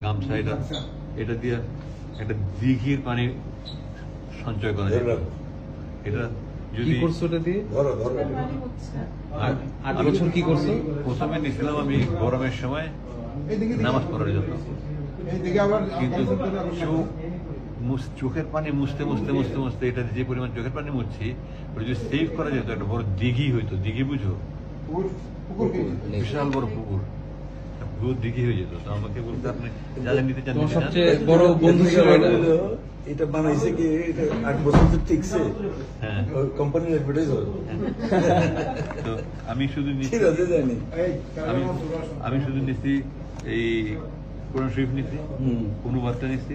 গামছা এটা দিয়ে একটা দিঘির পানি সঞ্চয় করা যায়। এটা যদি করছো এটা দিয়ে আর 8 বছর কি করছো? প্রথমে নিয়েছিলাম আমি গরমের সময় নামাজ পড়ার জন্য, কিন্তু চোখের পানি মুছতে মুছতে মুছতে মুছতে এটা যে পরিমাণ চোখের পানি মুছছি ওটা যদি সেভ করা যেত একটা বড় দিঘি হইতো। দিঘি বুঝো? বিশাল বড় পুকুর, পুরো দিঘি হয়ে যেত। তো আমাকে বলতে আপনি যা যা নিতে চান। সবচেয়ে বড় বন্ধু ছিল এটা বানাইছে কি 8 বছর তো ঠিকছে। হ্যাঁ, কোম্পানির অ্যাডভার্টাইজ হয়। তো আমি শুধু নিচ্ছি, আমি শুধু নিচ্ছি এই কোরআন শরীফ নিচ্ছি, অনুবাদটা নিচ্ছি,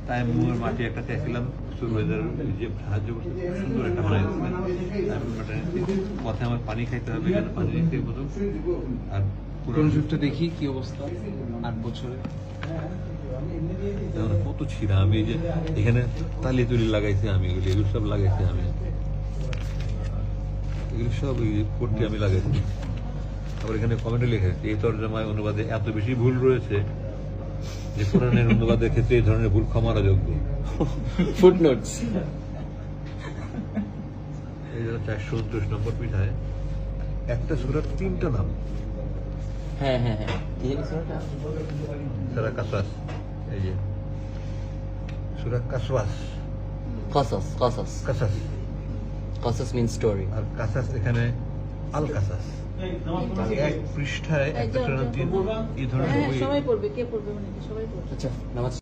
তাই মুয়ের মাটি একটা চাইছিলাম সুরবাইদার যে সাহায্য করছে, সুন্দর একটা বানাই পথে আমার পানি খাইতে হবে, এখানে পানি নিতে বোতল। আর কোরআন শরীফটা দেখি কি অবস্থা 8 বছরে। কত ছিঁড়া, আমি যে এখানে তালি তুলি লাগাইছি, আমি এগুলো সব লাগাইছি, আমি এগুলো সব পড়তে আমি লাগাইছি। আবার এখানে কমেন্টে লিখে এই তর্জমায় অনুবাদে এত বেশি ভুল রয়েছে যে কোরআনের অনুবাদের ক্ষেত্রে এই ধরনের ভুল ক্ষমার যোগ্য। ফুটনোটস। এই যারা 429 নম্বর পৃষ্ঠায় একটা সূরার 3টা নাম। হ্যাঁ হ্যাঁ হ্যাঁ, সূরা কাসাস, এই যে সূরা কাসওয়াস, কাসাস মিন্স স্টোরি, আর কাসাস এখানে আল কাসাস। এক পৃষ্ঠায় একটা সূরার 3 এই ধরনের বই। সবাই পড়বে, কে পড়বে মানে সবাই পড়বে। আচ্ছা নামাজ